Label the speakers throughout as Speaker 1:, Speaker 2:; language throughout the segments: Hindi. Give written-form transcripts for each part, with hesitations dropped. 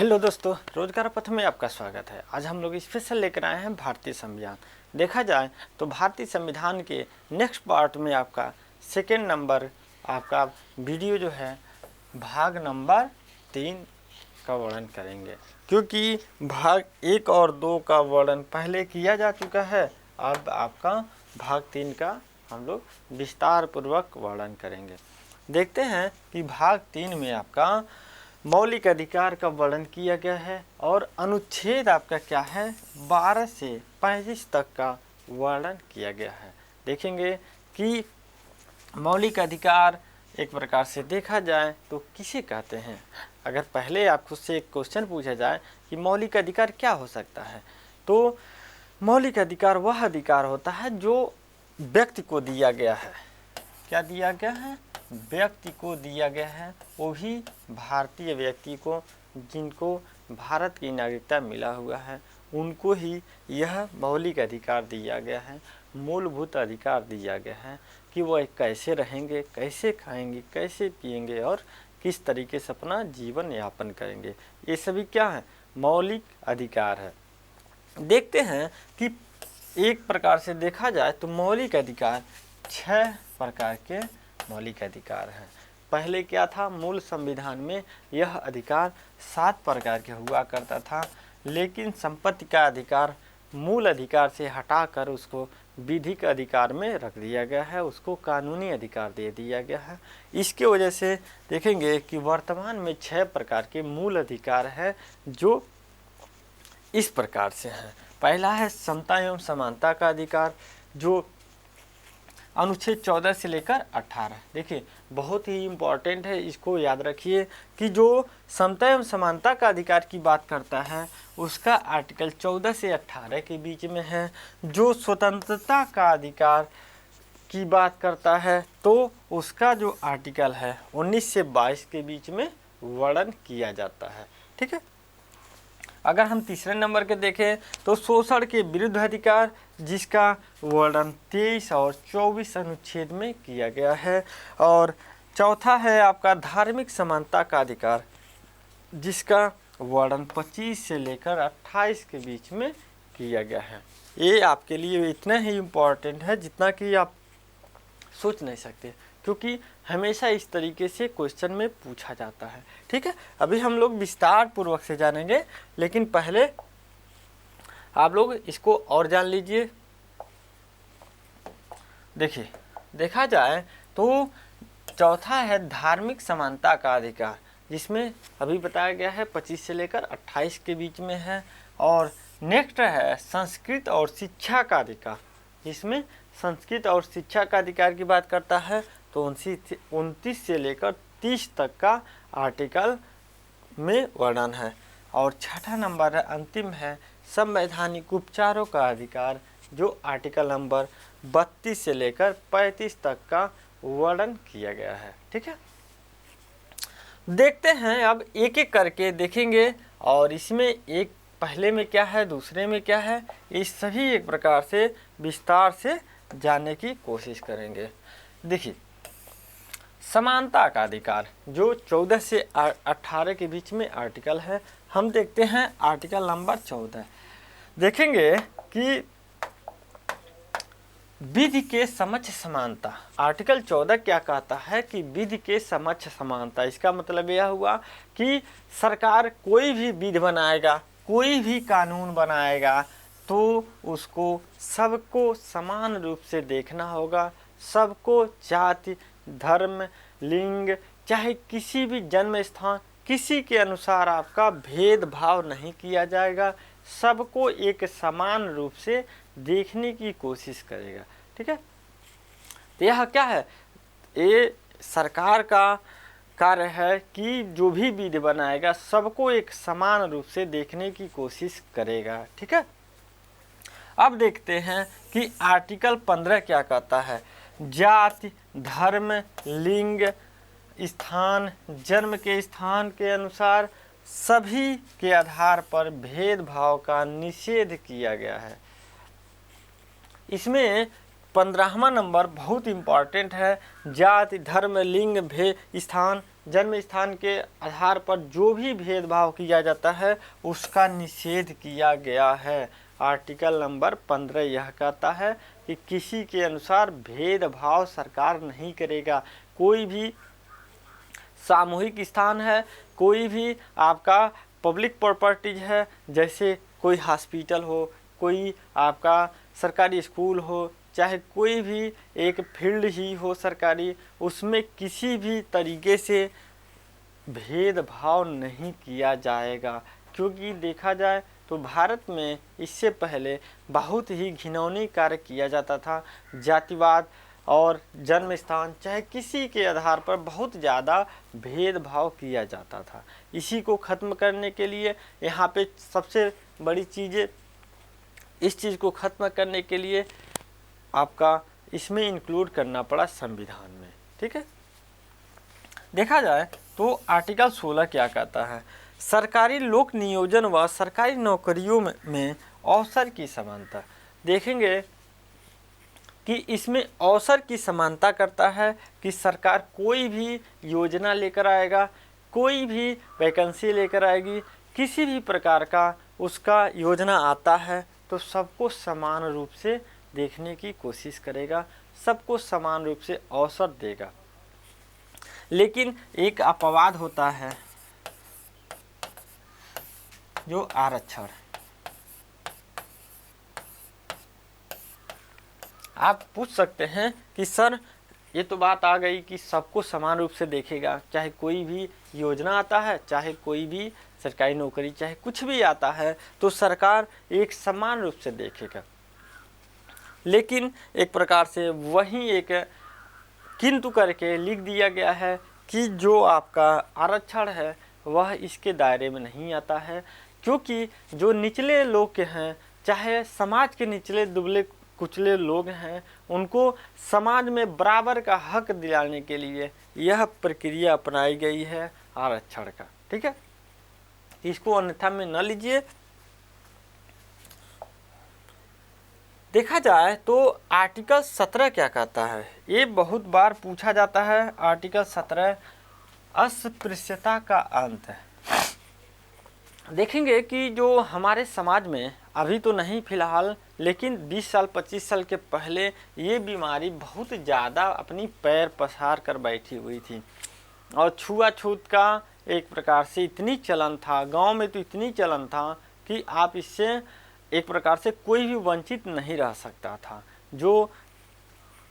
Speaker 1: हेलो दोस्तों, रोजगार पथ में आपका स्वागत है। आज हम लोग स्पेशल लेकर आए हैं भारतीय संविधान। देखा जाए तो भारतीय संविधान के नेक्स्ट पार्ट में आपका सेकेंड नंबर आपका वीडियो जो है भाग नंबर 3 का वर्णन करेंगे, क्योंकि भाग 1 और 2 का वर्णन पहले किया जा चुका है। अब आपका भाग 3 का हम लोग विस्तार पूर्वक वर्णन करेंगे। देखते हैं कि भाग 3 में आपका मौलिक अधिकार का वर्णन किया गया है और अनुच्छेद आपका क्या है 12 से 35 तक का वर्णन किया गया है। देखेंगे कि मौलिक अधिकार एक प्रकार से देखा जाए तो किसे कहते हैं। अगर पहले आपको से एक क्वेश्चन पूछा जाए कि मौलिक अधिकार क्या हो सकता है, तो मौलिक अधिकार वह अधिकार होता है जो व्यक्ति को दिया गया है। क्या दिया गया है? व्यक्ति को दिया गया है, वो भी भारतीय व्यक्ति को, जिनको भारत की नागरिकता मिला हुआ है, उनको ही यह मौलिक अधिकार दिया गया है, मूलभूत अधिकार दिया गया है कि वह कैसे रहेंगे, कैसे खाएंगे, कैसे पिएंगे और किस तरीके से अपना जीवन यापन करेंगे। ये सभी क्या है? मौलिक अधिकार है। देखते हैं कि एक प्रकार से देखा जाए तो मौलिक अधिकार 6 प्रकार के मौलिक अधिकार हैं। पहले क्या था? मूल संविधान में यह अधिकार 7 प्रकार के हुआ करता था, लेकिन संपत्ति का अधिकार मूल अधिकार से हटाकर उसको विधिक अधिकार में रख दिया गया है, उसको कानूनी अधिकार दे दिया गया है। इसके वजह से देखेंगे कि वर्तमान में 6 प्रकार के मूल अधिकार है जो इस प्रकार से हैं। पहला है समता एवं समानता का अधिकार, जो अनुच्छेद 14 से लेकर 18। देखिए बहुत ही इम्पॉर्टेंट है, इसको याद रखिए कि जो समता एवं समानता का अधिकार की बात करता है उसका आर्टिकल 14 से 18 के बीच में है। जो स्वतंत्रता का अधिकार की बात करता है तो उसका जो आर्टिकल है 19 से 22 के बीच में वर्णन किया जाता है। ठीक है। अगर हम तीसरे नंबर के देखें तो शोषण के विरुद्ध अधिकार, जिसका वर्णन 23 और 24 अनुच्छेद में किया गया है। और चौथा है आपका धार्मिक समानता का अधिकार, जिसका वर्णन 25 से लेकर 28 के बीच में किया गया है। ये आपके लिए इतना ही इम्पोर्टेंट है जितना कि आप सोच नहीं सकते, क्योंकि हमेशा इस तरीके से क्वेश्चन में पूछा जाता है। ठीक है। अभी हम लोग विस्तार पूर्वक से जानेंगे, लेकिन पहले आप लोग इसको और जान लीजिए। देखिए देखा जाए तो चौथा है धार्मिक समानता का अधिकार, जिसमें अभी बताया गया है 25 से लेकर 28 के बीच में है। और नेक्स्ट है संस्कृत और शिक्षा का अधिकार, जिसमें संस्कृत और शिक्षा का अधिकार की बात करता है तो 29 से लेकर 30 तक का आर्टिकल में वर्णन है। और छठा नंबर है, अंतिम है संवैधानिक उपचारों का अधिकार, जो आर्टिकल नंबर 32 से लेकर 35 तक का वर्णन किया गया है। ठीक है। देखते हैं, अब एक एक करके देखेंगे और इसमें एक पहले में क्या है, दूसरे में क्या है, इस सभी एक प्रकार से विस्तार से जानने की कोशिश करेंगे। देखिए समानता का अधिकार, जो 14 से 18 के बीच में आर्टिकल है। हम देखते हैं आर्टिकल नंबर 14। देखेंगे कि विधि के समक्ष समानता। आर्टिकल 14 क्या कहता है कि विधि के समक्ष समानता। इसका मतलब यह हुआ कि सरकार कोई भी विधि बनाएगा, कोई भी कानून बनाएगा तो उसको सबको समान रूप से देखना होगा। सबको जाति, धर्म, लिंग, चाहे किसी भी जन्म स्थान, किसी के अनुसार आपका भेदभाव नहीं किया जाएगा। सबको एक समान रूप से देखने की कोशिश करेगा। ठीक है। तो यह क्या है? ये सरकार का कार्य है कि जो भी विधि बनाएगा सबको एक समान रूप से देखने की कोशिश करेगा। ठीक है। अब देखते हैं कि आर्टिकल 15 क्या कहता है। जाति, धर्म, लिंग, स्थान, जन्म के स्थान के अनुसार सभी के आधार पर भेदभाव का निषेध किया गया है। इसमें 15वां नंबर बहुत इम्पॉर्टेंट है। जाति, धर्म, लिंग, स्थान जन्म स्थान के आधार पर जो भी भेदभाव किया जाता है उसका निषेध किया गया है। आर्टिकल नंबर 15 यह कहता है कि किसी के अनुसार भेदभाव सरकार नहीं करेगा। कोई भी सामूहिक स्थान है, कोई भी आपका पब्लिक प्रॉपर्टीज है, जैसे कोई हॉस्पिटल हो, कोई आपका सरकारी स्कूल हो, चाहे कोई भी एक फील्ड ही हो सरकारी, उसमें किसी भी तरीके से भेदभाव नहीं किया जाएगा। क्योंकि देखा जाए तो भारत में इससे पहले बहुत ही घिनौनी कार्य किया जाता था। जातिवाद और जन्म स्थान चाहे किसी के आधार पर बहुत ज़्यादा भेदभाव किया जाता था। इसी को ख़त्म करने के लिए यहाँ पे सबसे बड़ी चीज़ें, इस चीज़ को ख़त्म करने के लिए आपका इसमें इंक्लूड करना पड़ा संविधान में। ठीक है, देखा जाए तो आर्टिकल 16 क्या कहता है, सरकारी लोक नियोजन व सरकारी नौकरियों में अवसर की समानता। देखेंगे कि इसमें अवसर की समानता करता है कि सरकार कोई भी योजना लेकर आएगा, कोई भी वैकेंसी लेकर आएगी, किसी भी प्रकार का उसका योजना आता है तो सबको समान रूप से देखने की कोशिश करेगा, सबको समान रूप से अवसर देगा। लेकिन एक अपवाद होता है जो आरक्षण। आप पूछ सकते हैं कि सर ये तो बात आ गई कि सबको समान रूप से देखेगा, चाहे कोई भी योजना आता है, चाहे कोई भी सरकारी नौकरी, चाहे कुछ भी आता है तो सरकार एक समान रूप से देखेगा। लेकिन एक प्रकार से वही एक किंतु करके लिख दिया गया है कि जो आपका आरक्षण है वह इसके दायरे में नहीं आता है, क्योंकि जो निचले लोग के हैं, चाहे समाज के निचले दुबले कुचले लोग हैं, उनको समाज में बराबर का हक दिलाने के लिए यह प्रक्रिया अपनाई गई है आरक्षण का। ठीक है, इसको अन्यथा में न लीजिए। देखा जाए तो आर्टिकल 17 क्या कहता है, ये बहुत बार पूछा जाता है। आर्टिकल 17 अस्पृश्यता का अंत है। देखेंगे कि जो हमारे समाज में अभी तो नहीं फिलहाल, लेकिन 20 साल 25 साल के पहले ये बीमारी बहुत ज़्यादा अपनी पैर पसार कर बैठी हुई थी और छुआछूत का एक प्रकार से इतनी चलन था, गांव में तो इतनी चलन था कि आप इससे एक प्रकार से कोई भी वंचित नहीं रह सकता था। जो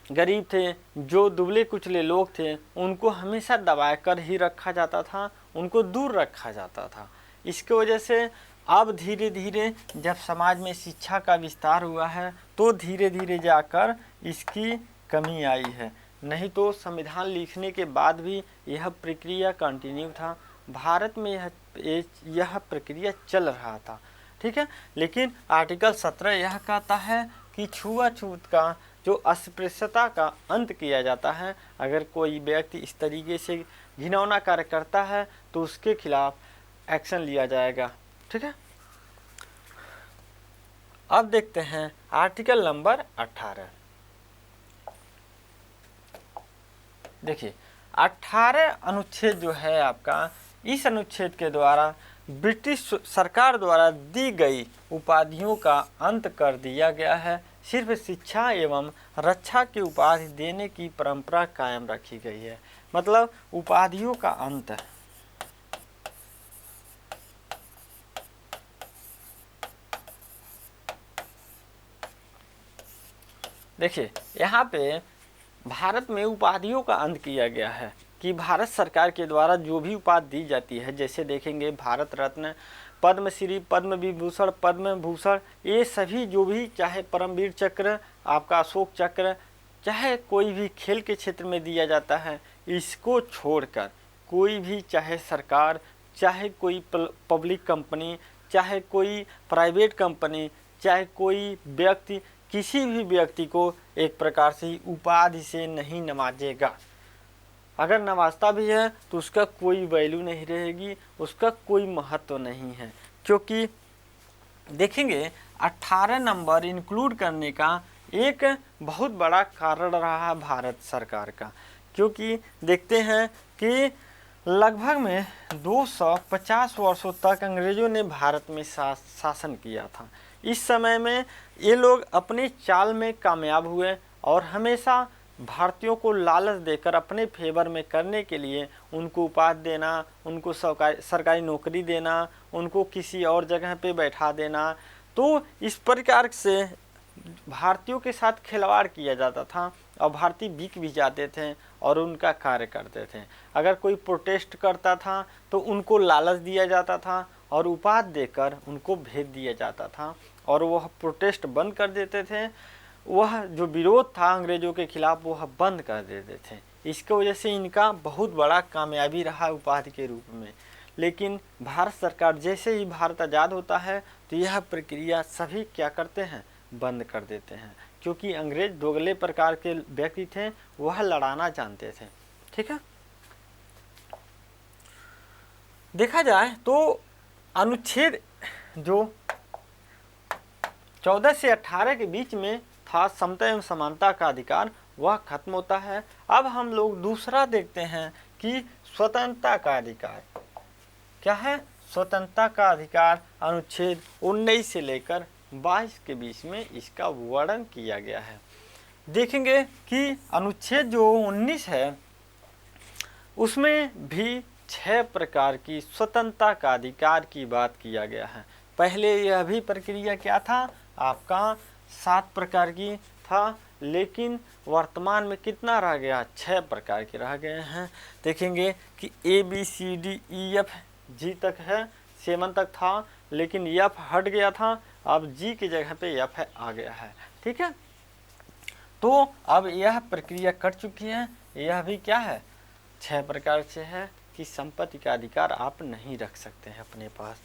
Speaker 1: गरीब थे, जो दुबले कुचले लोग थे, उनको हमेशा दबा कर ही रखा जाता था, उनको दूर रखा जाता था। इसके वजह से अब धीरे धीरे जब समाज में शिक्षा का विस्तार हुआ है तो धीरे धीरे जाकर इसकी कमी आई है। नहीं तो संविधान लिखने के बाद भी यह प्रक्रिया कंटिन्यू था, भारत में यह प्रक्रिया चल रहा था। ठीक है, लेकिन आर्टिकल 17 यह कहता है कि छुआछूत का जो अस्पृश्यता का अंत किया जाता है। अगर कोई व्यक्ति इस तरीके से घिनौना कार्य करता है तो उसके खिलाफ एक्शन लिया जाएगा। ठीक है, अब देखते हैं आर्टिकल नंबर 18। देखिए 18 अनुच्छेद जो है आपका, इस अनुच्छेद के द्वारा ब्रिटिश सरकार द्वारा दी गई उपाधियों का अंत कर दिया गया है। सिर्फ शिक्षा एवं रक्षा की उपाधि देने की परंपरा कायम रखी गई है। मतलब उपाधियों का अंत है। देखिए यहाँ पे भारत में उपाधियों का अंत किया गया है कि भारत सरकार के द्वारा जो भी उपाधि दी जाती है, जैसे देखेंगे भारत रत्न, पद्मश्री, पद्म विभूषण, पद्म भूषण, ये सभी जो भी, चाहे परमवीर चक्र, आपका अशोक चक्र, चाहे कोई भी खेल के क्षेत्र में दिया जाता है, इसको छोड़कर कोई भी, चाहे सरकार, चाहे कोई पब्लिक कंपनी, चाहे कोई प्राइवेट कंपनी, चाहे कोई व्यक्ति, किसी भी व्यक्ति को एक प्रकार से उपाधि से नहीं नवाजेगा। अगर नवाजता भी है तो उसका कोई वैल्यू नहीं रहेगी, उसका कोई महत्व नहीं है। क्योंकि देखेंगे 18 नंबर इंक्लूड करने का एक बहुत बड़ा कारण रहा भारत सरकार का। क्योंकि देखते हैं कि लगभग में 250 वर्षों तक अंग्रेजों ने भारत में शासन किया था। इस समय में ये लोग अपनी चाल में कामयाब हुए और हमेशा भारतीयों को लालच देकर अपने फेवर में करने के लिए उनको उपाधि देना, उनको सरकारी नौकरी देना, उनको किसी और जगह पे बैठा देना। तो इस प्रकार से भारतीयों के साथ खिलवाड़ किया जाता था और भारतीय बिक भी जाते थे और उनका कार्य करते थे। अगर कोई प्रोटेस्ट करता था तो उनको लालच दिया जाता था और उपाधि देकर उनको भेज दिया जाता था और वह प्रोटेस्ट बंद कर देते थे। वह जो विरोध था अंग्रेजों के खिलाफ वह बंद कर देते थे। इसकी वजह से इनका बहुत बड़ा कामयाबी रहा उपाधि के रूप में। लेकिन भारत सरकार जैसे ही भारत आज़ाद होता है तो यह प्रक्रिया सभी क्या करते हैं, बंद कर देते हैं, क्योंकि अंग्रेज दोगले प्रकार के व्यक्ति थे, वह लड़ाना जानते थे। ठीक है, देखा जाए तो अनुच्छेद जो 14 से 18 के बीच में था, समता एवं समानता का अधिकार, वह खत्म होता है। अब हम लोग दूसरा देखते हैं कि स्वतंत्रता का अधिकार क्या है। स्वतंत्रता का अधिकार अनुच्छेद 19 से लेकर 22 के बीच में इसका वर्णन किया गया है। देखेंगे कि अनुच्छेद जो 19 है उसमें भी 6 प्रकार की स्वतंत्रता का अधिकार की बात किया गया है। पहले यह भी प्रक्रिया क्या था आपका 7 प्रकार की था, लेकिन वर्तमान में कितना रह गया, 6 प्रकार के रह गए हैं। देखेंगे कि ABCDEF G तक है, 7 तक था, लेकिन F हट गया था, अब G की जगह पे F आ गया है। ठीक है, तो अब यह प्रक्रिया कट चुकी है। यह भी क्या है, 6 प्रकार से है कि संपत्ति का अधिकार आप नहीं रख सकते हैं अपने पास।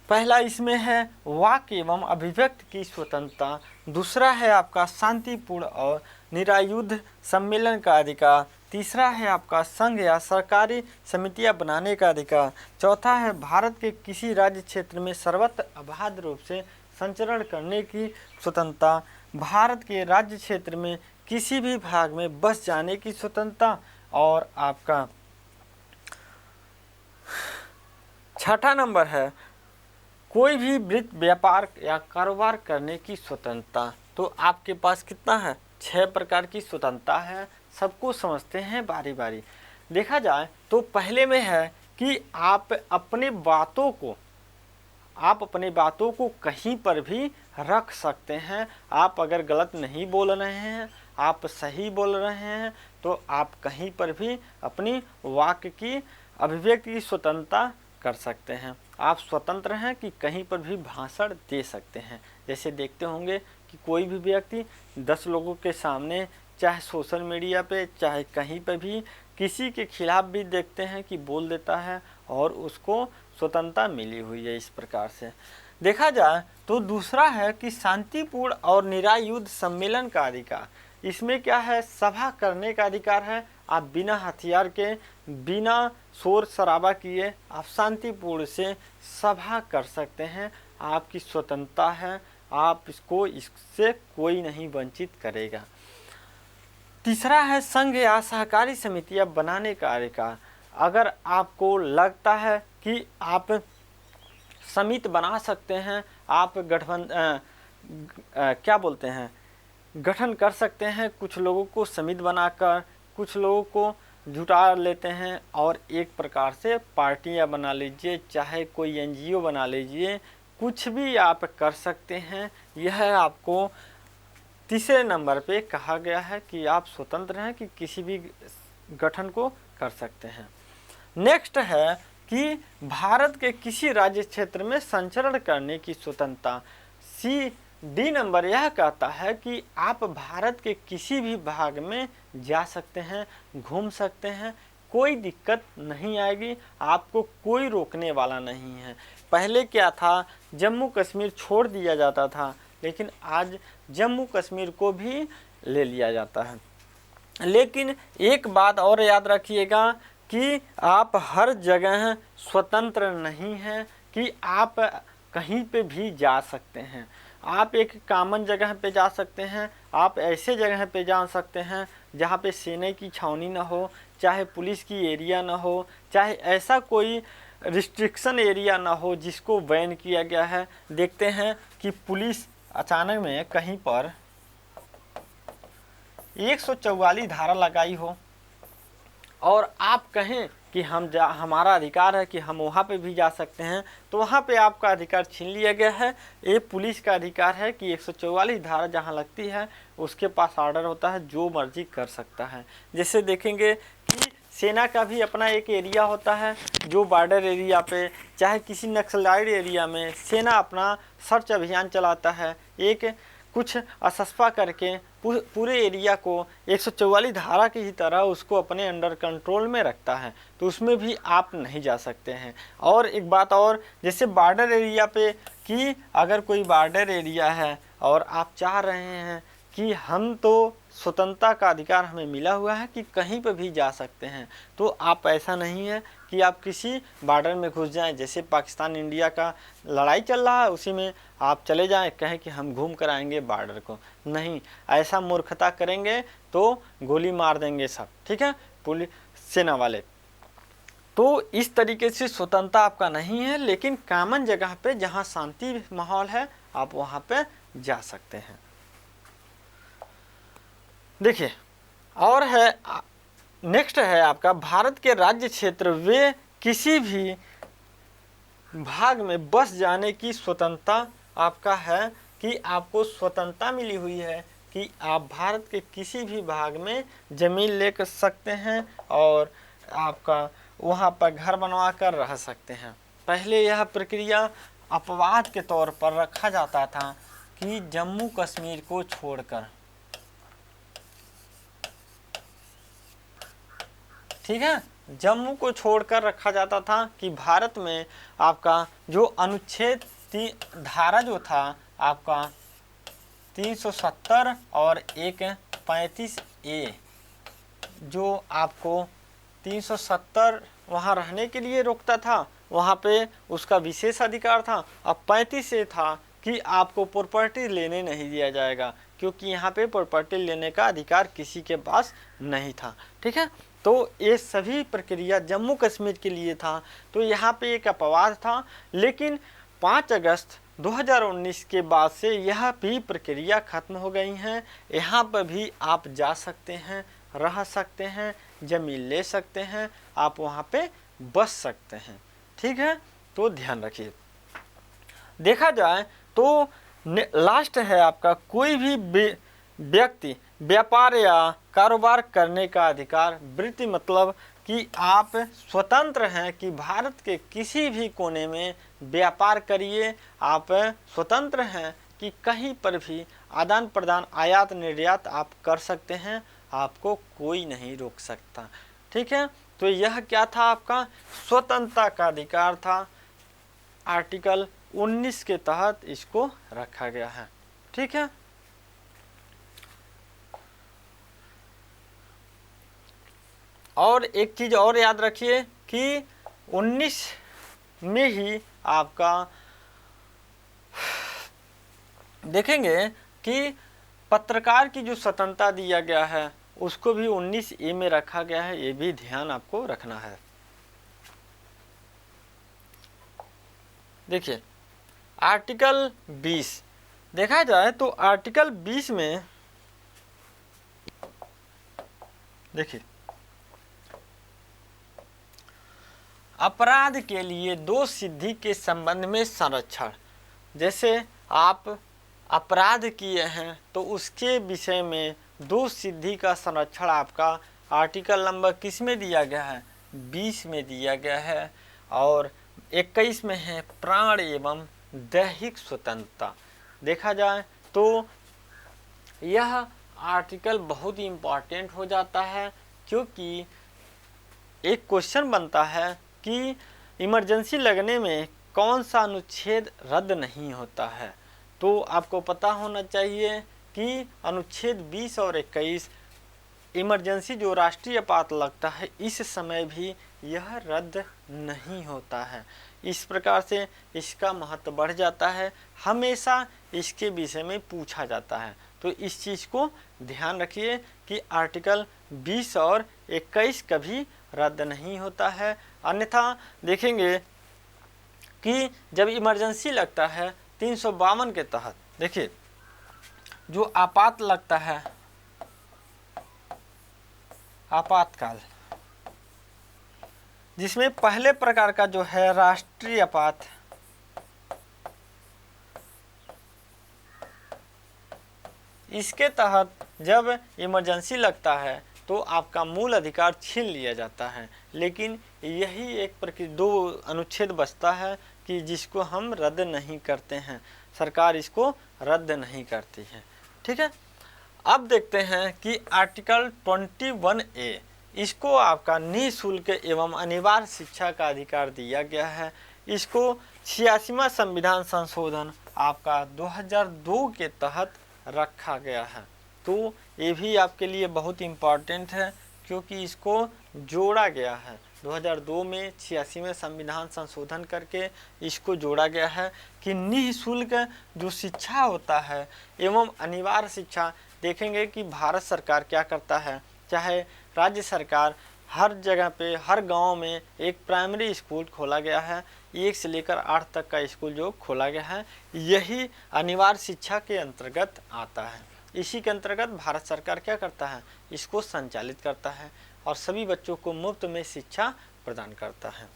Speaker 1: पहला इसमें है वाक एवं अभिव्यक्ति की स्वतंत्रता। दूसरा है आपका शांतिपूर्ण और निरायुध सम्मेलन का अधिकार। तीसरा है आपका संघ या सरकारी समितियां बनाने का अधिकार। चौथा है भारत के किसी राज्य क्षेत्र में सर्वत्र अबाध रूप से संचरण करने की स्वतंत्रता। भारत के राज्य क्षेत्र में किसी भी भाग में बस जाने की स्वतंत्रता। और आपका 6ठा नंबर है कोई भी वृत्त व्यापार या कारोबार करने की स्वतंत्रता। तो आपके पास कितना है, 6 प्रकार की स्वतंत्रता है। सबको समझते हैं बारी बारी। देखा जाए तो पहले में है कि आप अपने बातों को कहीं पर भी रख सकते हैं। आप अगर गलत नहीं बोल रहे हैं, आप सही बोल रहे हैं, तो आप कहीं पर भी अपनी वाक्य की अभिव्यक्ति की स्वतंत्रता कर सकते हैं। आप स्वतंत्र हैं कि कहीं पर भी भाषण दे सकते हैं। जैसे देखते होंगे कि कोई भी व्यक्ति 10 लोगों के सामने, चाहे सोशल मीडिया पे, चाहे कहीं पर भी किसी के खिलाफ भी देखते हैं कि बोल देता है और उसको स्वतंत्रता मिली हुई है। इस प्रकार से देखा जाए तो दूसरा है कि शांतिपूर्ण और निरायुध सम्मेलन का अधिकार। इसमें क्या है, सभा करने का अधिकार है। आप बिना हथियार के, बिना शोर शराबा किए आप शांतिपूर्ण से सभा कर सकते हैं। आपकी स्वतंत्रता है, इससे कोई नहीं वंचित करेगा। तीसरा है संघ या सहकारी समितियां बनाने का अधिकार। अगर आपको लगता है कि आप समिति बना सकते हैं, आप गठन कर सकते हैं, कुछ लोगों को समिति बनाकर कुछ लोगों को जुटा लेते हैं और एक प्रकार से पार्टियां बना लीजिए, चाहे कोई NGO बना लीजिए, कुछ भी आप कर सकते हैं। यह आपको तीसरे नंबर पे कहा गया है कि आप स्वतंत्र हैं कि किसी भी गठन को कर सकते हैं। नेक्स्ट है कि भारत के किसी राज्य क्षेत्र में संचरण करने की स्वतंत्रता। D नंबर यह कहता है कि आप भारत के किसी भी भाग में जा सकते हैं, घूम सकते हैं, कोई दिक्कत नहीं आएगी, आपको कोई रोकने वाला नहीं है। पहले क्या था, जम्मू कश्मीर छोड़ दिया जाता था, लेकिन आज जम्मू कश्मीर को भी ले लिया जाता है। लेकिन एक बात और याद रखिएगा कि आप हर जगह स्वतंत्र नहीं हैं कि आप कहीं पे भी जा सकते हैं। आप एक कॉमन जगह पे जा सकते हैं, आप ऐसे जगह पे जा सकते हैं जहाँ पे सेना की छावनी ना हो, चाहे पुलिस की एरिया ना हो, चाहे ऐसा कोई रिस्ट्रिक्शन एरिया ना हो जिसको बैन किया गया है। देखते हैं कि पुलिस अचानक में कहीं पर 144 धारा लगाई हो और आप कहें कि हमारा अधिकार है कि हम वहाँ पे भी जा सकते हैं, तो वहाँ पे आपका अधिकार छीन लिया गया है। ये पुलिस का अधिकार है कि 144 धारा जहाँ लगती है उसके पास ऑर्डर होता है, जो मर्जी कर सकता है। जैसे देखेंगे कि सेना का भी अपना एक एरिया होता है, जो बॉर्डर एरिया पे चाहे किसी नक्सलाइड एरिया में सेना अपना सर्च अभियान चलाता है, एक कुछ असस्पा करके पूरे एरिया को 144 धारा की ही तरह उसको अपने अंडर कंट्रोल में रखता है, तो उसमें भी आप नहीं जा सकते हैं। और एक बात और, जैसे बॉर्डर एरिया पे कि अगर कोई बॉर्डर एरिया है और आप चाह रहे हैं कि हम तो स्वतंत्रता का अधिकार हमें मिला हुआ है कि कहीं पर भी जा सकते हैं, तो आप ऐसा नहीं है कि आप किसी बॉर्डर में घुस जाएं। जैसे पाकिस्तान इंडिया का लड़ाई चल रहा है, उसी में आप चले जाएं, कहें कि हम घूम कर आएंगे बॉर्डर को, नहीं, ऐसा मूर्खता करेंगे तो गोली मार देंगे सब, ठीक है, पुलिस सेना वाले। तो इस तरीके से स्वतंत्रता आपका नहीं है, लेकिन कॉमन जगह पे जहाँ शांति माहौल है आप वहाँ पे जा सकते हैं। देखिए, और है नेक्स्ट है आपका भारत के राज्य क्षेत्र वे किसी भी भाग में बस जाने की स्वतंत्रता आपका है कि आपको स्वतंत्रता मिली हुई है कि आप भारत के किसी भी भाग में ज़मीन ले सकते हैं और आपका वहाँ पर घर बनवा कर रह सकते हैं। पहले यह प्रक्रिया अपवाद के तौर पर रखा जाता था कि जम्मू कश्मीर को छोड़कर, ठीक है, जम्मू को छोड़कर रखा जाता था कि भारत में आपका जो अनुच्छेद धारा जो था आपका 370 और एक 35A, जो आपको 370 वहाँ रहने के लिए रोकता था, वहाँ पे उसका विशेष अधिकार था। अब 35A था कि आपको प्रॉपर्टी लेने नहीं दिया जाएगा, क्योंकि यहाँ पे प्रॉपर्टी लेने का अधिकार किसी के पास नहीं था, ठीक है। तो ये सभी प्रक्रिया जम्मू कश्मीर के लिए था, तो यहाँ पे एक अपवाद था। लेकिन 5 अगस्त 2019 के बाद से यह भी प्रक्रिया खत्म हो गई हैं। यहाँ पर भी आप जा सकते हैं, रह सकते हैं, ज़मीन ले सकते हैं, आप वहाँ पे बस सकते हैं, ठीक है। तो ध्यान रखिए। देखा जाए तो लास्ट है आपका कोई भी व्यक्ति व्यापार या कारोबार करने का अधिकार। वृत्ति मतलब कि आप स्वतंत्र हैं कि भारत के किसी भी कोने में व्यापार करिए, आप स्वतंत्र हैं कि कहीं पर भी आदान प्रदान आयात निर्यात आप कर सकते हैं, आपको कोई नहीं रोक सकता, ठीक है। तो यह क्या था, आपका स्वतंत्रता का अधिकार था। आर्टिकल 19 के तहत इसको रखा गया है, ठीक है। और एक चीज़ और याद रखिए कि 19 में ही आपका देखेंगे कि पत्रकार की जो स्वतंत्रता दिया गया है उसको भी 19A में रखा गया है, ये भी ध्यान आपको रखना है। देखिए आर्टिकल 20 देखा जाए तो आर्टिकल 20 में देखिए अपराध के लिए दोष सिद्धि के संबंध में संरक्षण। जैसे आप अपराध किए हैं तो उसके विषय में दोष सिद्धि का संरक्षण आपका आर्टिकल नंबर किस में दिया गया है, 20 में दिया गया है। और 21 में है प्राण एवं दैहिक स्वतंत्रता। देखा जाए तो यह आर्टिकल बहुत ही इम्पॉर्टेंट हो जाता है, क्योंकि एक क्वेश्चन बनता है कि इमरजेंसी लगने में कौन सा अनुच्छेद रद्द नहीं होता है। तो आपको पता होना चाहिए कि अनुच्छेद 20 और 21 इमरजेंसी जो राष्ट्रीय आपात लगता है इस समय भी यह रद्द नहीं होता है। इस प्रकार से इसका महत्व बढ़ जाता है, हमेशा इसके विषय में पूछा जाता है। तो तो इस चीज़ को ध्यान रखिए कि आर्टिकल 20 और 21 कभी रद्द नहीं होता है। अन्यथा देखेंगे कि जब इमरजेंसी लगता है 352 के तहत, देखिए जो आपात लगता है, आपातकाल, जिसमें पहले प्रकार का जो है राष्ट्रीय आपात, इसके तहत जब इमरजेंसी लगता है तो आपका मूल अधिकार छीन लिया जाता है। लेकिन यही एक दो अनुच्छेद बचता है कि जिसको हम रद्द नहीं करते हैं, सरकार इसको रद्द नहीं करती है। ठीक है, अब देखते हैं कि आर्टिकल 21A, इसको आपका निःशुल्क एवं अनिवार्य शिक्षा का अधिकार दिया गया है। इसको 86वां संविधान संशोधन आपका 2002 के तहत रखा गया है। तो ये भी आपके लिए बहुत इम्पॉर्टेंट है क्योंकि इसको जोड़ा गया है 2002 में 86वें संविधान संशोधन करके इसको जोड़ा गया है कि निःशुल्क जो शिक्षा होता है एवं अनिवार्य शिक्षा, देखेंगे कि भारत सरकार क्या करता है, चाहे राज्य सरकार, हर जगह पे हर गांव में एक प्राइमरी स्कूल खोला गया है, 1 से लेकर 8 तक का स्कूल जो खोला गया है, यही अनिवार्य शिक्षा के अंतर्गत आता है। इसी के अंतर्गत भारत सरकार क्या करता है, इसको संचालित करता है और सभी बच्चों को मुफ्त में शिक्षा प्रदान करता है।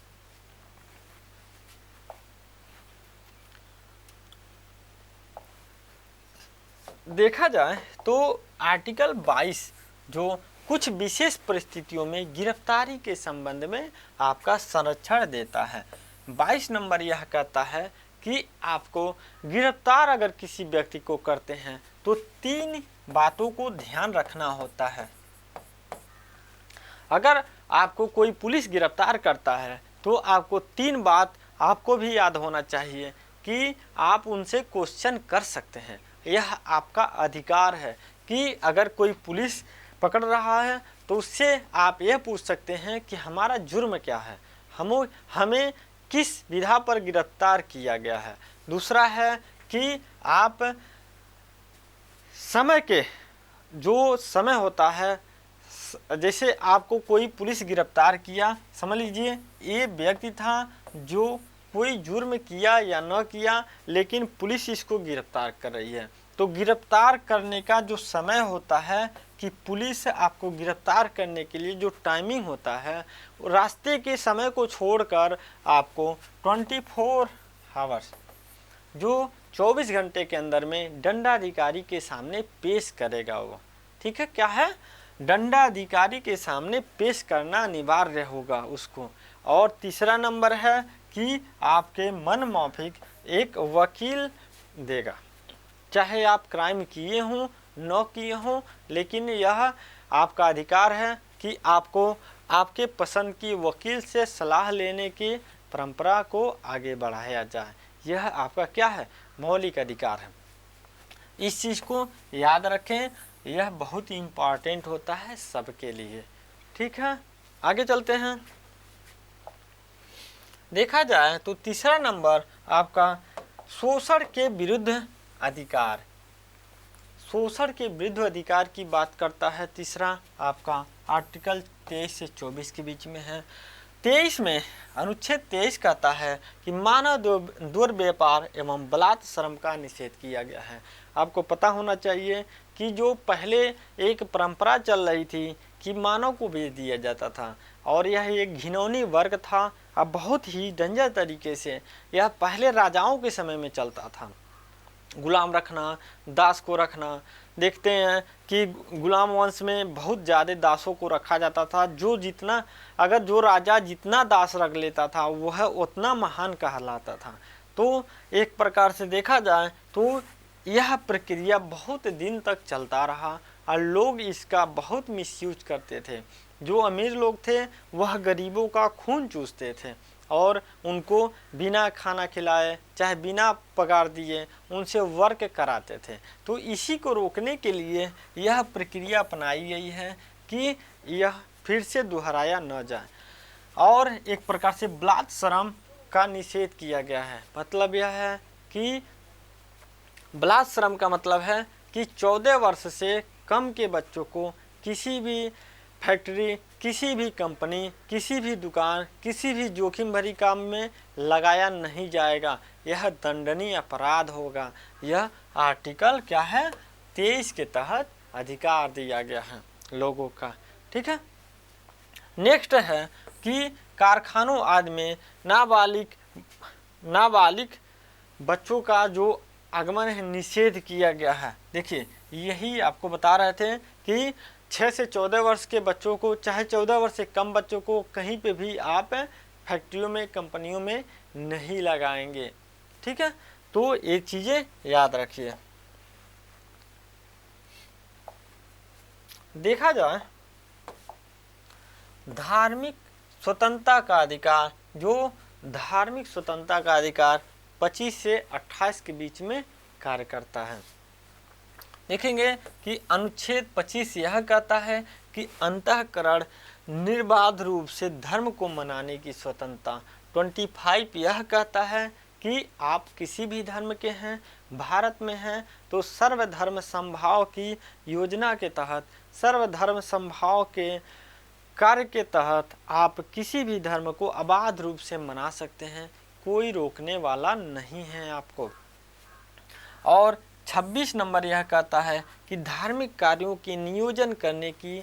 Speaker 1: देखा जाए तो आर्टिकल 22 जो कुछ विशेष परिस्थितियों में गिरफ्तारी के संबंध में आपका संरक्षण देता है। 22 नंबर यह कहता है कि आपको गिरफ्तार अगर किसी व्यक्ति को करते हैं तो 3 बातों को ध्यान रखना होता है। अगर आपको कोई पुलिस गिरफ्तार करता है तो आपको 3 बात आपको भी याद होना चाहिए कि आप उनसे क्वेश्चन कर सकते हैं। यह आपका अधिकार है कि अगर कोई पुलिस पकड़ रहा है तो उससे आप यह पूछ सकते हैं कि हमारा जुर्म क्या है, हमें किस विधा पर गिरफ्तार किया गया है। दूसरा है कि आप समय के जो समय होता है, जैसे आपको कोई पुलिस गिरफ्तार किया, समझ लीजिए ये व्यक्ति था जो कोई जुर्म किया या न किया लेकिन पुलिस इसको गिरफ्तार कर रही है, तो गिरफ्तार करने का जो समय होता है कि पुलिस आपको गिरफ्तार करने के लिए जो टाइमिंग होता है, रास्ते के समय को छोड़कर आपको 24 आवर्स जो 24 घंटे के अंदर में दंडाधिकारी के सामने पेश करेगा वो। ठीक है, क्या है, दंडाधिकारी के सामने पेश करना अनिवार्य होगा उसको। और तीसरा नंबर है कि आपके मन माफिक एक वकील देगा, चाहे आप क्राइम किए हों न किए हों, लेकिन यह आपका अधिकार है कि आपको आपके पसंद की वकील से सलाह लेने की परंपरा को आगे बढ़ाया जाए। यह आपका क्या है, मौलिक अधिकार है। इस चीज़ को याद रखें, यह बहुत ही इम्पॉर्टेंट होता है सबके लिए। ठीक है, आगे चलते हैं। देखा जाए तो तीसरा नंबर आपका शोषण के विरुद्ध अधिकार, शोषण के विरुद्ध अधिकार की बात करता है। तीसरा आपका आर्टिकल 23 से 24 के बीच में है। 23 में अनुच्छेद 23 कहता है कि मानव दुर्व्यापार एवं बलात् श्रम का निषेध किया गया है। आपको पता होना चाहिए कि जो पहले एक परंपरा चल रही थी कि मानव को बेच दिया जाता था और यह एक घिनौनी वर्ग था। अब बहुत ही डेंजर तरीके से यह पहले राजाओं के समय में चलता था, गुलाम रखना, दास को रखना। देखते हैं कि गुलाम वंश में बहुत ज़्यादा दासों को रखा जाता था। जो राजा जितना दास रख लेता था वह उतना महान कहलाता था। तो एक प्रकार से देखा जाए तो यह प्रक्रिया बहुत दिन तक चलता रहा और लोग इसका बहुत मिसयूज करते थे। जो अमीर लोग थे वह गरीबों का खून चूसते थे और उनको बिना खाना खिलाए चाहे बिना पगार दिए उनसे वर्क कराते थे। तो इसी को रोकने के लिए यह प्रक्रिया अपनाई गई है कि यह फिर से दोहराया न जाए। और एक प्रकार से बलात् श्रम का निषेध किया गया है। मतलब यह है कि बलात् श्रम का मतलब है कि 14 वर्ष से कम के बच्चों को किसी भी फैक्ट्री, किसी भी कंपनी, किसी भी दुकान, किसी भी जोखिम भरी काम में लगाया नहीं जाएगा। यह दंडनीय अपराध होगा। यह आर्टिकल क्या है, 23 के तहत अधिकार दिया गया है लोगों का। ठीक है। नेक्स्ट है कि कारखानों आदि में नाबालिग बच्चों का जो आगमन है निषेध किया गया है। देखिए यही आपको बता रहे थे कि 6 से 14 वर्ष के बच्चों को, चाहे 14 वर्ष से कम बच्चों को कहीं पे भी आप फैक्ट्रियों में, कंपनियों में नहीं लगाएंगे। ठीक है, तो ये चीज़ें याद रखिए। देखा जाए धार्मिक स्वतंत्रता का अधिकार, जो धार्मिक स्वतंत्रता का अधिकार 25 से 28 के बीच में कार्य करता है। देखेंगे कि अनुच्छेद 25 यह कहता है कि अंतःकरण निर्बाध रूप से धर्म को मनाने की स्वतंत्रता। 25 यह कहता है कि आप किसी भी धर्म के हैं, भारत में हैं, तो सर्वधर्म समभाव की योजना के तहत, सर्वधर्म समभाव के कार्य के तहत आप किसी भी धर्म को अबाध रूप से मना सकते हैं, कोई रोकने वाला नहीं है आपको। और 26 नंबर यह कहता है कि धार्मिक कार्यों के नियोजन करने की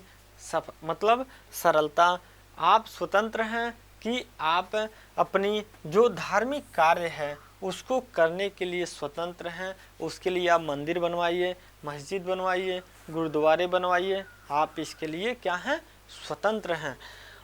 Speaker 1: मतलब सरलता। आप स्वतंत्र हैं कि आप अपनी जो धार्मिक कार्य है उसको करने के लिए स्वतंत्र हैं। उसके लिए आप मंदिर बनवाइए, मस्जिद बनवाइए, गुरुद्वारे बनवाइए, आप इसके लिए क्या हैं, स्वतंत्र हैं।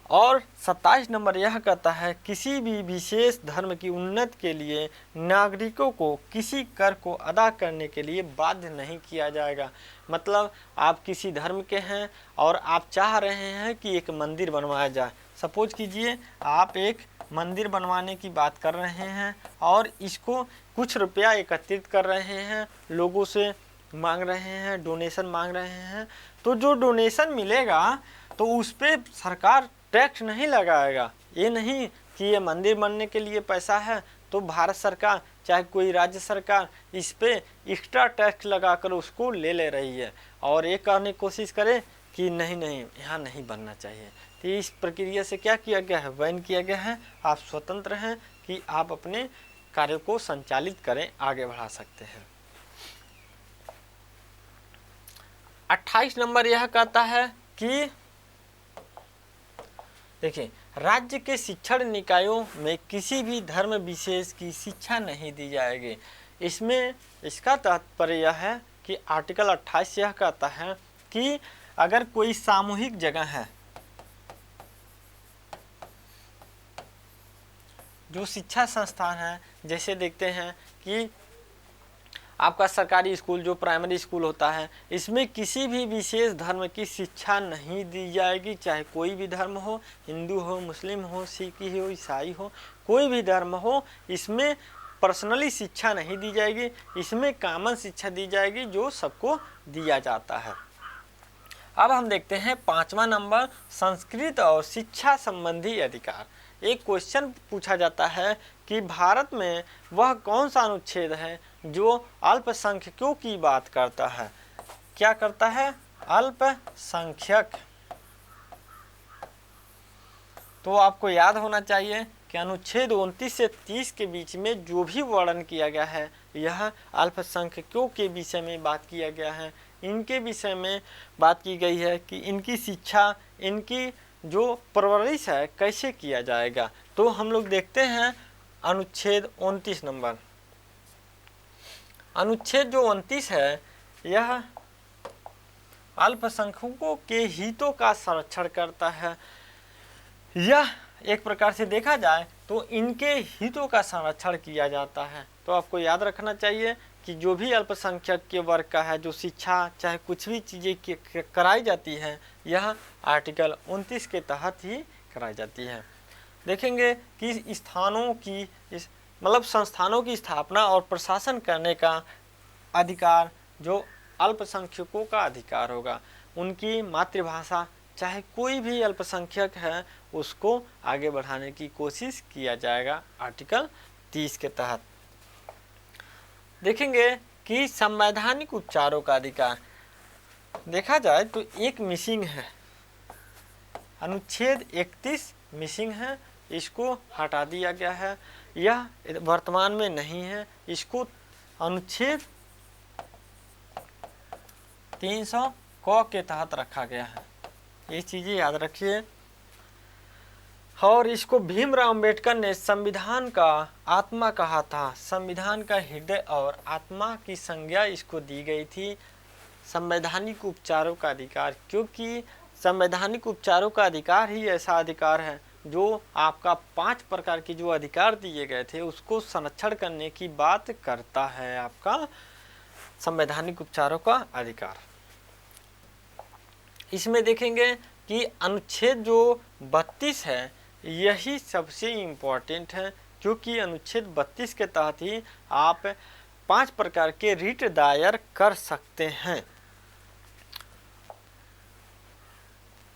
Speaker 1: और 27 नंबर यह कहता है किसी भी विशेष धर्म की उन्नति के लिए नागरिकों को किसी कर को अदा करने के लिए बाध्य नहीं किया जाएगा। मतलब आप किसी धर्म के हैं और आप चाह रहे हैं कि एक मंदिर बनवाया जाए। सपोज कीजिए आप एक मंदिर बनवाने की बात कर रहे हैं और इसको कुछ रुपया एकत्रित कर रहे हैं, लोगों से मांग रहे हैं, डोनेशन मांग रहे हैं, तो जो डोनेशन मिलेगा तो उस पर सरकार टैक्स नहीं लगाएगा। ये नहीं कि ये मंदिर बनने के लिए पैसा है तो भारत सरकार चाहे कोई राज्य सरकार इस पे एक्स्ट्रा टैक्स लगाकर उसको ले रही है और ये करने की कोशिश करे कि नहीं यहाँ नहीं बनना चाहिए। तो इस प्रक्रिया से क्या किया गया है, बैन किया गया है। आप स्वतंत्र हैं कि आप अपने कार्य को संचालित करें, आगे बढ़ा सकते हैं। 28 नंबर यह कहता है कि देखिए राज्य के शिक्षण निकायों में किसी भी धर्म विशेष की शिक्षा नहीं दी जाएगी। इसमें इसका तात्पर्य यह है कि आर्टिकल 28 यह कहता है कि अगर कोई सामूहिक जगह है, जो शिक्षा संस्थान है, जैसे देखते हैं कि आपका सरकारी स्कूल जो प्राइमरी स्कूल होता है, इसमें किसी भी विशेष धर्म की शिक्षा नहीं दी जाएगी, चाहे कोई भी धर्म हो, हिंदू हो, मुस्लिम हो, सिख हो, ईसाई हो, कोई भी धर्म हो, इसमें पर्सनली शिक्षा नहीं दी जाएगी। इसमें कॉमन शिक्षा दी जाएगी जो सबको दिया जाता है। अब हम देखते हैं 5वां नंबर, संस्कृत और शिक्षा संबंधी अधिकार। एक क्वेश्चन पूछा जाता है कि भारत में वह कौन सा अनुच्छेद है जो अल्पसंख्यकों की बात करता है। क्या करता है, अल्पसंख्यक। तो आपको याद होना चाहिए कि अनुच्छेद 29 से 30 के बीच में जो भी वर्णन किया गया है यह अल्पसंख्यकों के विषय में बात किया गया है। इनके विषय में बात की गई है कि इनकी शिक्षा, इनकी जो परवरिश है कैसे किया जाएगा। तो हम लोग देखते हैं अनुच्छेद 29 नंबर। अनुच्छेद जो 29 है यह अल्पसंख्यकों के हितों का संरक्षण करता है। यह एक प्रकार से देखा जाए तो इनके हितों का संरक्षण किया जाता है। तो आपको याद रखना चाहिए कि जो भी अल्पसंख्यक के वर्ग का है, जो शिक्षा चाहे कुछ भी चीज़ें कराई जाती है, यह आर्टिकल 29 के तहत ही कराई जाती है। देखेंगे कि स्थानों की मतलब संस्थानों की स्थापना और प्रशासन करने का अधिकार जो अल्पसंख्यकों का अधिकार होगा। उनकी मातृभाषा, चाहे कोई भी अल्पसंख्यक है, उसको आगे बढ़ाने की कोशिश किया जाएगा आर्टिकल 30 के तहत। देखेंगे कि संवैधानिक उपचारों का अधिकार देखा जाए तो एक मिसिंग है, अनुच्छेद 31 मिसिंग है, इसको हटा दिया गया है, यह वर्तमान में नहीं है, इसको अनुच्छेद 300 क के तहत रखा गया है, ये चीज़ें याद रखिए। और इसको भीमराव अंबेडकर ने संविधान का आत्मा कहा था, संविधान का हृदय और आत्मा की संज्ञा इसको दी गई थी, संवैधानिक उपचारों का अधिकार, क्योंकि संवैधानिक उपचारों का अधिकार ही ऐसा अधिकार है जो आपका 5 प्रकार के जो अधिकार दिए गए थे उसको संरक्षण करने की बात करता है, आपका संवैधानिक उपचारों का अधिकार। इसमें देखेंगे कि अनुच्छेद जो 32 है यही सबसे इम्पोर्टेंट है, क्योंकि अनुच्छेद 32 के तहत ही आप 5 प्रकार के रिट दायर कर सकते हैं।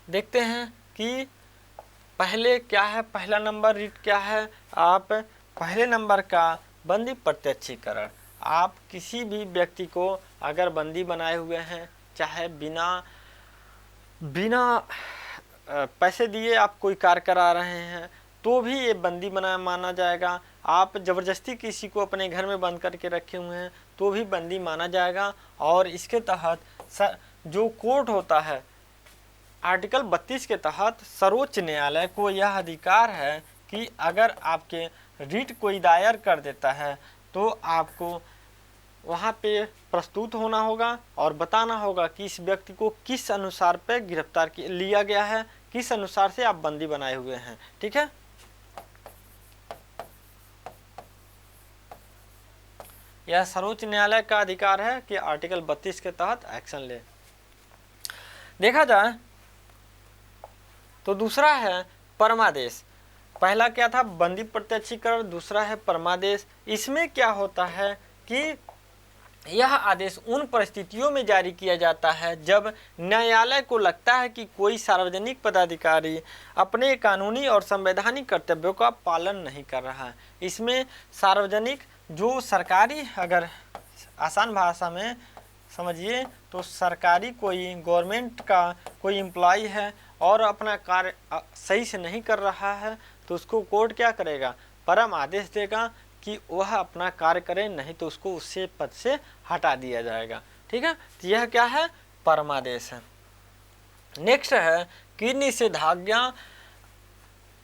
Speaker 1: देखते हैं कि पहले क्या है, पहला नंबर रिट क्या है। आप पहले नंबर का बंदी प्रत्यक्षीकरण, आप किसी भी व्यक्ति को अगर बंदी बनाए हुए हैं, चाहे बिना पैसे दिए आप कोई कार्य करा रहे हैं तो भी ये बंदी बना माना जाएगा। आप ज़बरदस्ती किसी को अपने घर में बंद करके रखे हुए हैं तो भी बंदी माना जाएगा। और इसके तहत जो कोर्ट होता है, आर्टिकल 32 के तहत सर्वोच्च न्यायालय को यह अधिकार है कि अगर आपके रिट कोई दायर कर देता है तो आपको वहाँ पे प्रस्तुत होना होगा और बताना होगा कि इस व्यक्ति को किस अनुसार पे गिरफ्तार लिया गया है, किस अनुसार से आप बंदी बनाए हुए हैं। ठीक है, यह सर्वोच्च न्यायालय का अधिकार है कि आर्टिकल 32 के तहत एक्शन ले। देखा जाए तो दूसरा है परमादेश। पहला क्या था, बंदी प्रत्यक्षीकरण, दूसरा है परमादेश। इसमें क्या होता है कि यह आदेश उन परिस्थितियों में जारी किया जाता है जब न्यायालय को लगता है कि कोई सार्वजनिक पदाधिकारी अपने कानूनी और संवैधानिक कर्तव्यों का पालन नहीं कर रहा है। इसमें सार्वजनिक जो सरकारी, अगर आसान भाषा में समझिए तो सरकारी कोई गवर्नमेंट का कोई एम्प्लॉय है और अपना कार्य सही से नहीं कर रहा है तो उसको कोर्ट क्या करेगा, परम आदेश देगा कि वह अपना कार्य करे, नहीं तो उसको उससे पद से हटा दिया जाएगा। ठीक है, तो यह क्या है, परमादेश है। नेक्स्ट है कि निषेधाज्ञा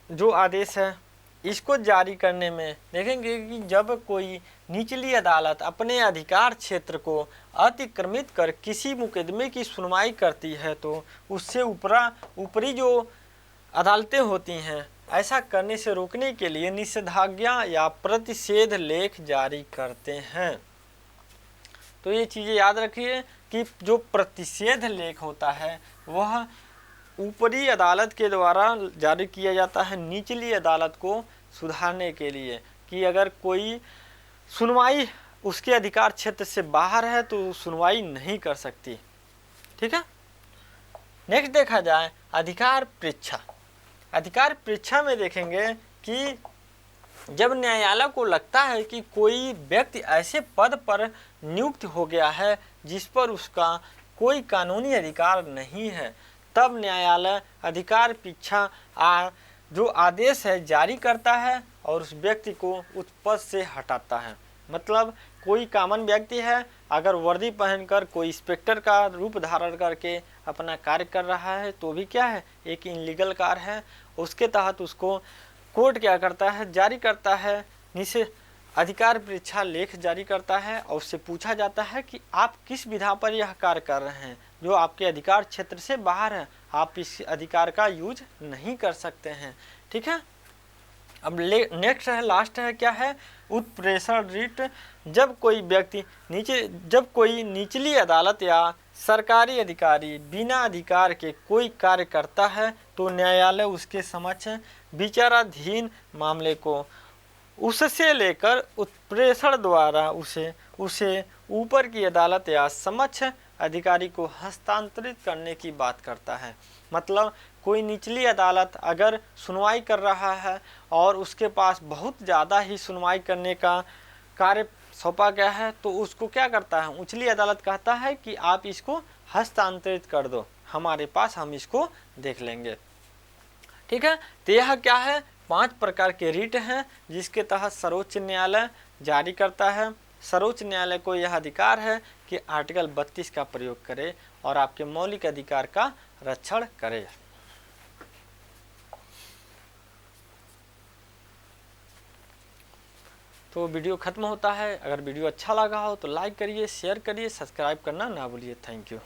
Speaker 1: जो आदेश है, इसको जारी करने में देखेंगे कि जब कोई निचली अदालत अपने अधिकार क्षेत्र को अतिक्रमित कर किसी मुकदमे की सुनवाई करती है तो उससे ऊपरी जो अदालतें होती हैं ऐसा करने से रोकने के लिए निषेधाज्ञा या प्रतिषेध लेख जारी करते हैं। तो ये चीज़ें याद रखिए कि जो प्रतिषेध लेख होता है वह ऊपरी अदालत के द्वारा जारी किया जाता है निचली अदालत को सुधारने के लिए, कि अगर कोई सुनवाई उसके अधिकार क्षेत्र से बाहर है तो सुनवाई नहीं कर सकती। ठीक है, नेक्स्ट देखा जाए अधिकार परीक्षा। अधिकार परीक्षा में देखेंगे कि जब न्यायालय को लगता है कि कोई व्यक्ति ऐसे पद पर नियुक्त हो गया है जिस पर उसका कोई कानूनी अधिकार नहीं है, तब न्यायालय अधिकार परीक्षा जो आदेश है जारी करता है और उस व्यक्ति को उस पद से हटाता है। मतलब कोई कॉमन व्यक्ति है, अगर वर्दी पहनकर कोई इंस्पेक्टर का रूप धारण करके अपना कार्य कर रहा है तो भी क्या है, एक इनलीगल कार्य है। उसके तहत उसको कोर्ट क्या करता है, जारी करता है निषेध अधिकार परीक्षा लेख जारी करता है और उससे पूछा जाता है कि आप किस विधा पर यह कार्य कर रहे हैं जो आपके अधिकार क्षेत्र से बाहर है, आप इस अधिकार का यूज नहीं कर सकते हैं। ठीक है, अब नेक्स्ट है, लास्ट है, क्या है, उत्प्रेषण रिट। जब कोई निचली अदालत या सरकारी अधिकारी बिना अधिकार के कोई कार्य करता है तो न्यायालय उसके समक्ष विचाराधीन मामले को उससे लेकर उत्प्रेषण द्वारा उसे ऊपर की अदालत या समक्ष अधिकारी को हस्तांतरित करने की बात करता है। मतलब कोई निचली अदालत अगर सुनवाई कर रहा है और उसके पास बहुत ज़्यादा ही सुनवाई करने का कार्य सौंपा गया है तो उसको क्या करता है, उछली अदालत कहता है कि आप इसको हस्तांतरित कर दो हमारे पास, हम इसको देख लेंगे। ठीक है, तो यह क्या है, 5 प्रकार के रीट हैं जिसके तहत सर्वोच्च न्यायालय जारी करता है। सर्वोच्च न्यायालय को यह अधिकार है कि आर्टिकल 32 का प्रयोग करे और आपके मौलिक अधिकार का रक्षण करे। तो वीडियो खत्म होता है। अगर वीडियो अच्छा लगा हो तो लाइक करिए, शेयर करिए, सब्सक्राइब करना ना भूलिए। Thank you.